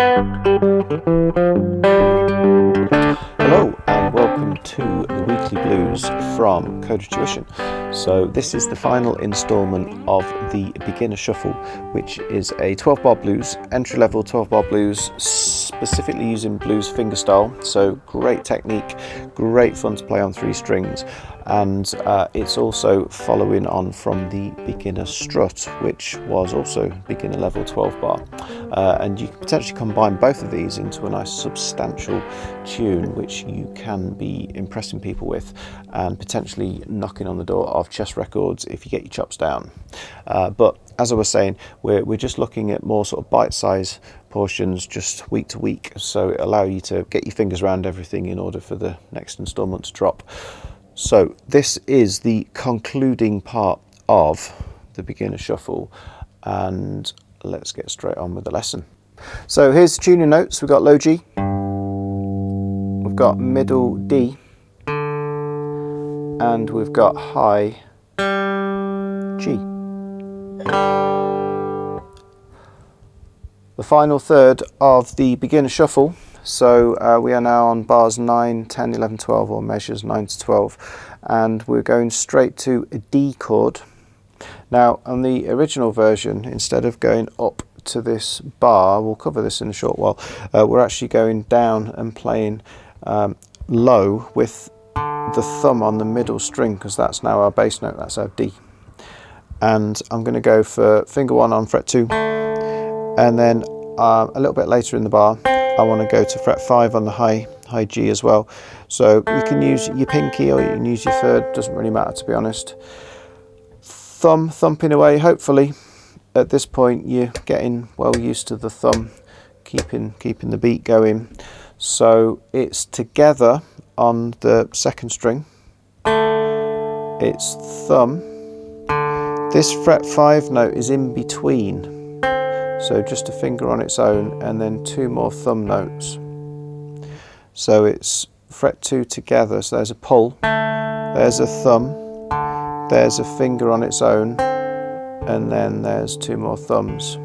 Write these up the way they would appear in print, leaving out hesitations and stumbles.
Hello and welcome to the Weekly Blues from Coda Tuition. So this is the final instalment of the Beginner Shuffle, which is a 12-bar blues, entry-level 12-bar blues, specifically using blues fingerstyle. So great technique, great fun to play on 3 strings, and it's also following on from the Beginner Strut, which was also beginner level 12-bar. And you can potentially combine both of these into a nice substantial tune, which you can be impressing people with and potentially knocking on the door of chess records if you get your chops down. But as I was saying, we're just looking at more sort of bite-size portions just week to week, so it allows you to get your fingers around everything in order for the next instalment to drop. So this is the concluding part of the Beginner Shuffle, and let's get straight on with the lesson. So here's the tuning notes. We've got low G, we've got middle D, and we've got high G. The final third of the Beginner Shuffle. So we are now on bars 9, 10, 11, 12, or measures 9 to 12, and we're going straight to a D chord. Now on the original version, instead of going up to this bar, we'll cover this in a short while, we're actually going down and playing low with the thumb on the middle string, because that's now our bass note, that's our D. And I'm going to go for finger 1 on fret 2, and then a little bit later in the bar I want to go to fret 5 on the high G as well. So you can use your pinky or you can use your third, doesn't really matter to be honest. Thumb thumping away. Hopefully at this point you're getting well used to the thumb keeping the beat going. So it's together on the second string, it's thumb. This fret 5 note is in between, so just a finger on its own and then 2 more thumb notes. So it's fret 2 together, so there's a pull, there's a thumb, there's a finger on its own, and then there's 2 more thumbs.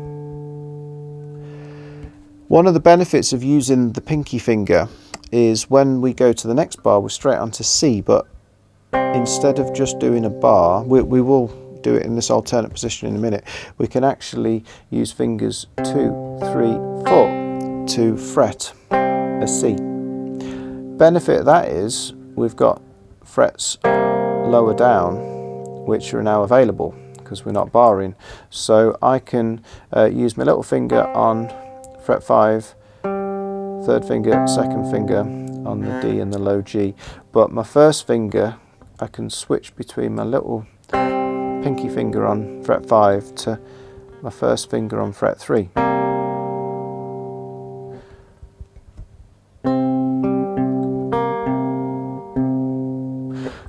One of the benefits of using the pinky finger is when we go to the next bar we're straight onto C, but instead of just doing a bar, we will do it in this alternate position in a minute, we can actually use fingers 2, 3, 4 to fret a C. Benefit of that is we've got frets lower down which are now available because we're not barring. So I can use my little finger on fret 5, third finger, second finger on the D and the low G, but my first finger I can switch between my little pinky finger on fret 5 to my first finger on fret 3.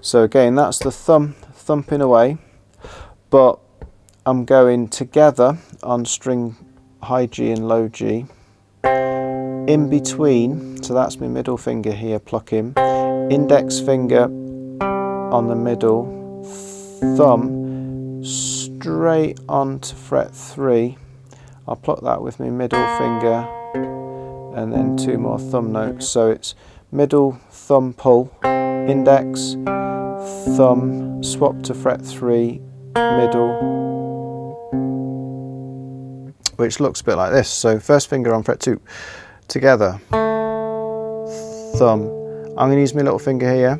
So again, that's the thumb thumping away, but I'm going together on string high G and low G. In between, so that's my middle finger here, plucking, index finger on the middle, thumb straight onto fret 3. I'll pluck that with my middle finger and then 2 more thumb notes. So it's middle, thumb, pull, index, thumb, swap to fret 3, middle, which looks a bit like this. So first finger on fret 2, together, thumb. I'm going to use my little finger here,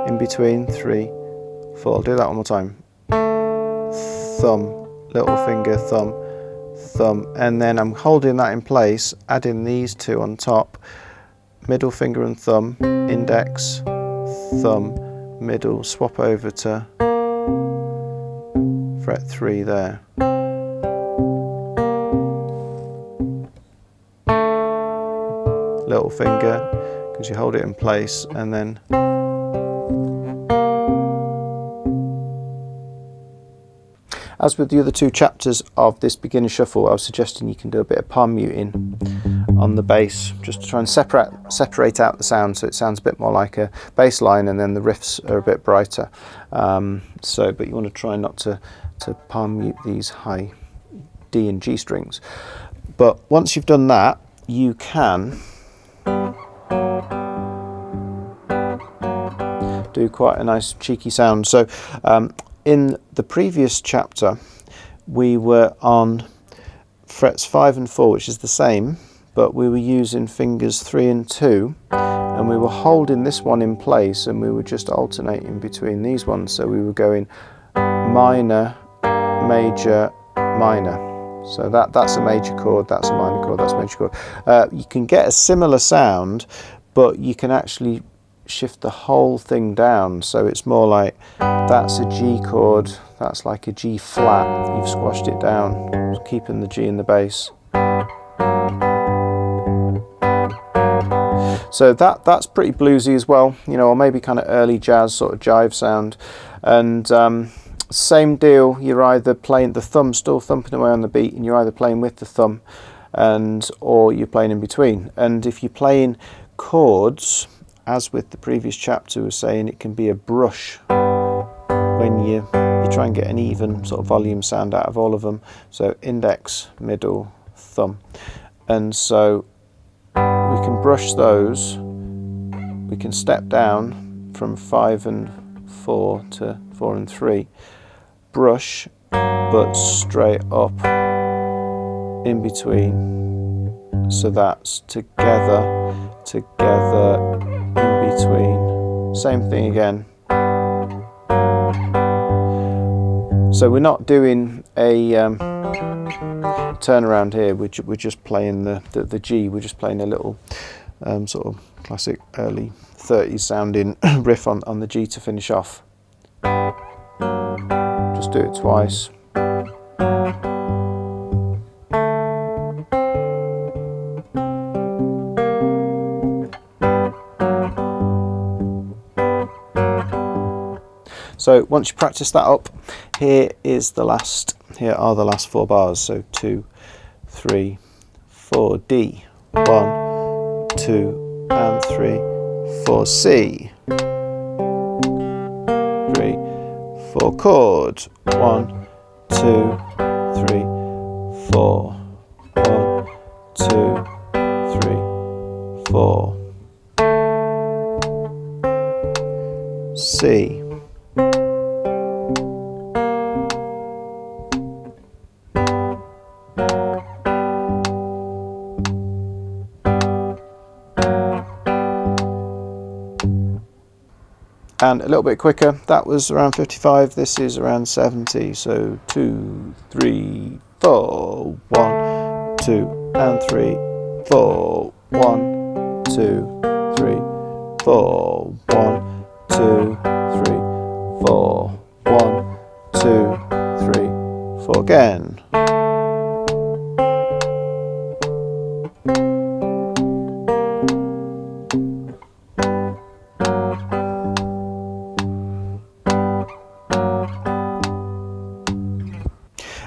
in between 3, 4. I'll do that one more time. Thumb, little finger, thumb, thumb, and then I'm holding that in place, adding these 2 on top, middle finger and thumb, index, thumb, middle, swap over to fret 3 there. Little finger, because you hold it in place, and then as with the other 2 chapters of this Beginner Shuffle, I was suggesting you can do a bit of palm muting on the bass, just to try and separate out the sound, so it sounds a bit more like a bass line, and then the riffs are a bit brighter. But you want to try not to palm mute these high D and G strings. But once you've done that, you can do quite a nice cheeky sound. So in the previous chapter we were on frets 5 and 4, which is the same, but we were using fingers 3 and 2, and we were holding this one in place and we were just alternating between these ones. So we were going minor, major, minor. So that's a major chord, that's a minor chord, that's a major chord. You can get a similar sound, but you can actually shift the whole thing down. So it's more like that's a G chord, that's like a G flat, you've squashed it down, keeping the G in the bass. So that's pretty bluesy as well, you know, or maybe kind of early jazz sort of jive sound. And same deal, you're either playing the thumb, still thumping away on the beat, and you're either playing with the thumb or you're playing in between. And if you're playing chords, as with the previous chapter was saying, it can be a brush when you try and get an even sort of volume sound out of all of them. So index, middle, thumb. And so we can brush those, we can step down from 5 and 4 to 4 and 3, brush but straight up in between, so that's together, together, in between, same thing again. So we're not doing a turnaround here, we're just playing the G, we're just playing a little sort of classic early 30s sounding riff on the G to finish off. Just do it twice. So once you practice that up, here are the last 4 bars. So 2, 3, 4, D, 1, 2, and 3, 4, C, 3, 4 chord, 1, 2, 3, 4, 1, 2, 3, 4, C. And a little bit quicker, that was around 55, this is around 70, so 2, 3, 4, 1, 2, and 3, 4, 1, 2, 3, 4, 1, 2, 3, 4, 1, 2, 3, 4 again.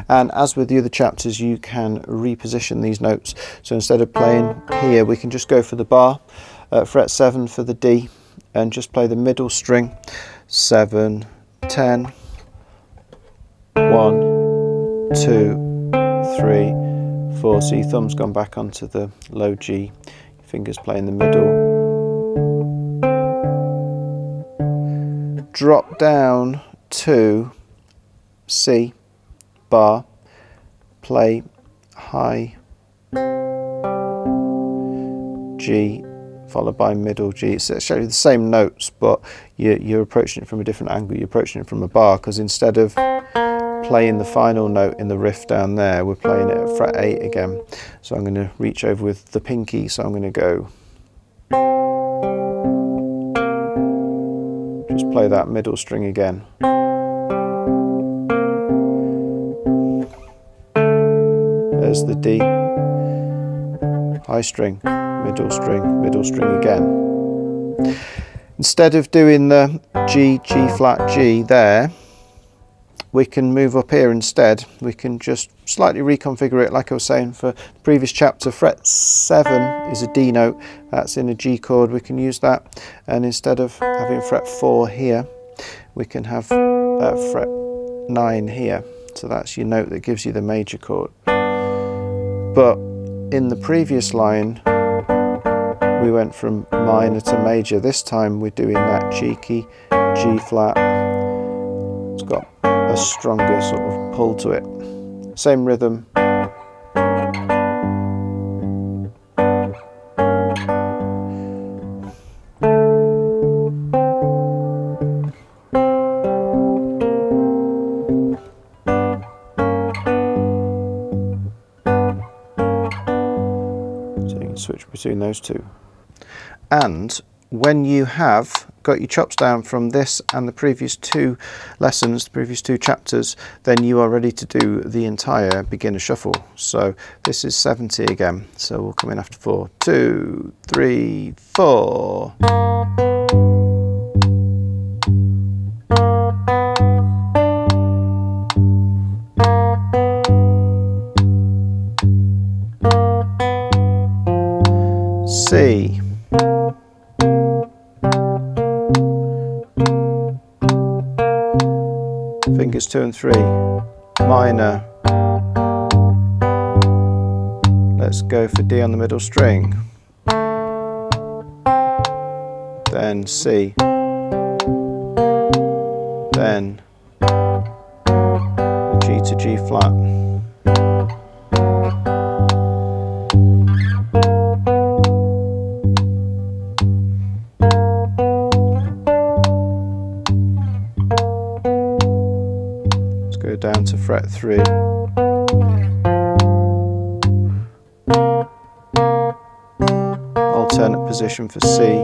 And as with the other chapters, you can reposition these notes. So instead of playing here, we can just go for the bar, fret 7 for the D, and just play the middle string, 7, 10, 1, 2, 3, 4. So your thumb's gone back onto the low G, your fingers play in the middle. Drop down to C, bar, play high G followed by middle G. It's actually the same notes, but you're approaching it from a different angle. You're approaching it from a bar, because instead of playing the final note in the riff down there, we're playing it at fret 8 again. So I'm going to reach over with the pinky, so I'm going to go, just play that middle string again. There's the D, high string, middle string again. Instead of doing the G, G flat, G there, we can move up here instead. We can just slightly reconfigure it, like I was saying for the previous chapter. Fret 7 is a D note, that's in a G chord, we can use that. And instead of having fret 4 here, we can have fret 9 here. So that's your note that gives you the major chord. But in the previous line we went from minor to major. This time we're doing that cheeky G flat. It's got a stronger sort of pull to it. Same rhythm. Switch between those two. And when you have got your chops down from this and the previous two lessons, the previous two chapters, then you are ready to do the entire beginner shuffle. So this is 70 again, so we'll come in after 4, 2, 3, 4. C. Fingers 2 and 3, minor. Let's go for D on the middle string. Then C. Then G to G flat. Go down to fret 3. Alternate position for C.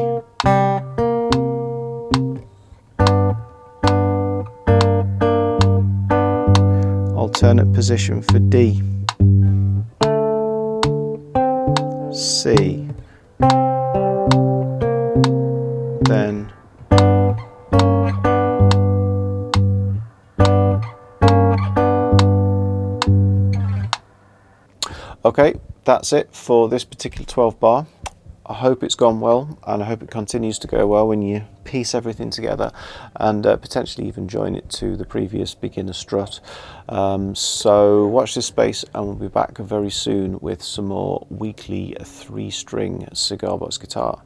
Alternate position for D. C. Then okay, that's it for this particular 12 bar. I hope it's gone well, and I hope it continues to go well when you piece everything together and potentially even join it to the previous beginner strut. So watch this space, and we'll be back very soon with some more weekly 3-string cigar box guitar.